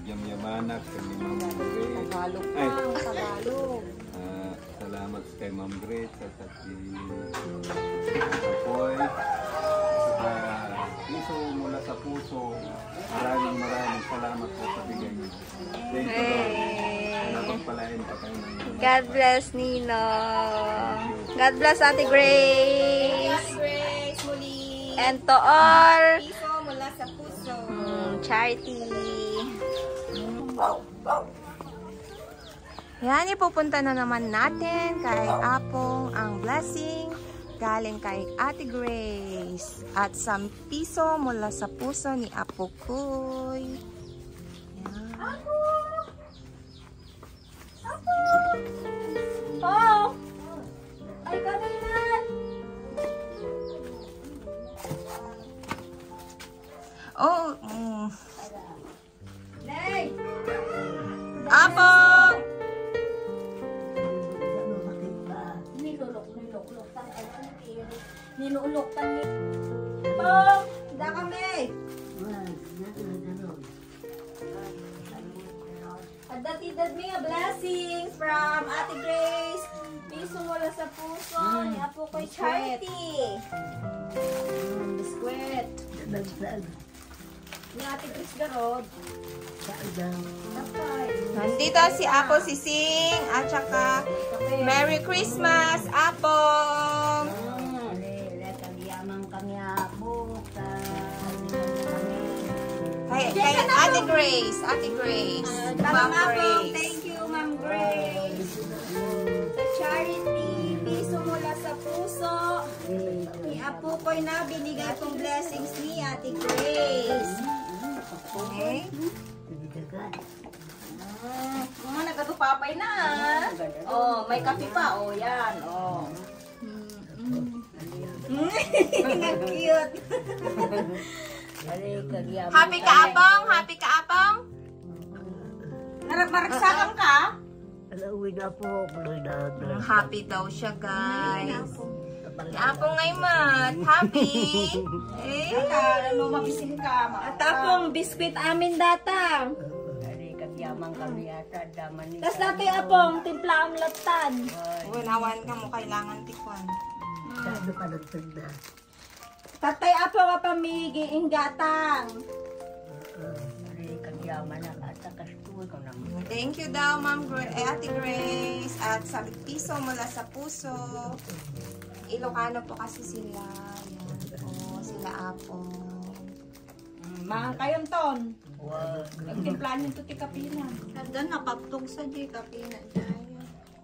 Yamyamanak, kay Ma'am Grace. Tagalog Ay, pa, Tagalog. salamat kay Ma'am Grace at si Poy. Puso mula sa puso. Maraming salamat po sa bigay niyo. Thank you, Lord. Napagpalain pa kayo ng God bless, Nino. God bless, Ate Grace. Grace, muli. And to all, Piso mula sa puso. charity. Yan, ipupunta na naman natin kay Apong ang blessing galing kay Ate Grace at 1 piso mula sa puso ni Apo Koy. Yan. Oh! Ay, kamilan! Oh, Nay! Apong! Nilulok-tan ni... Pong! Handa kami! Adatidad mi nga blessings from Ate Grace. Piso mula sa puso ni Apo ko'y charity. Biskwit. Ni Ate Grace Garod. Nandito si Apo Sising at saka Merry Christmas, Apong! Kay Ate Grace, Ma'am Grace. Thank you, Ma'am Grace. Sa charity, piso mula sa puso. Ni Apo ko'y na binigay kong blessings ni Ate Grace. Okay. Mga nagkatupapay na. Oh, may kape pa. Oh, yan. Oh. Ang cute. Happy ka, Apong? Happy ka, Apong? Maragsakan ka? Happy daw siya, guys. Si Apong ngay mat. Happy. Eh. Ano, mabisin ka. At Apong, biskwit amin data. Tapos dati Apong, timpla ang latan. Winawan ka mo, kailangan tikwan. Tatay Apong nga pamigiing gatang. Thank you daw, Ate Grace. At 1 piso mula sa puso. Ilocano po kasi sila. Yan. Oh, sila Apong. Mga kayon ton. Ang timpla niyo ito tikapinan. Kada napaptog sa di kapina dyan.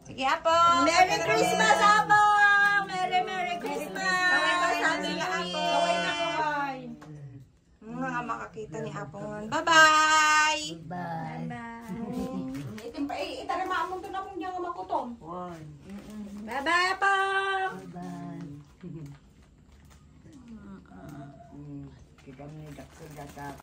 Sige, Apong. Merry Christmas, Apong! Merry Christmas! Kaway ko sa sila, Apong. Kaway na kaway. Mga makakita ni Apong. Bye-bye! Itarima mo ito na kung diyan nga makutom. Bye-bye, Apong! Kita ni Dr. Data.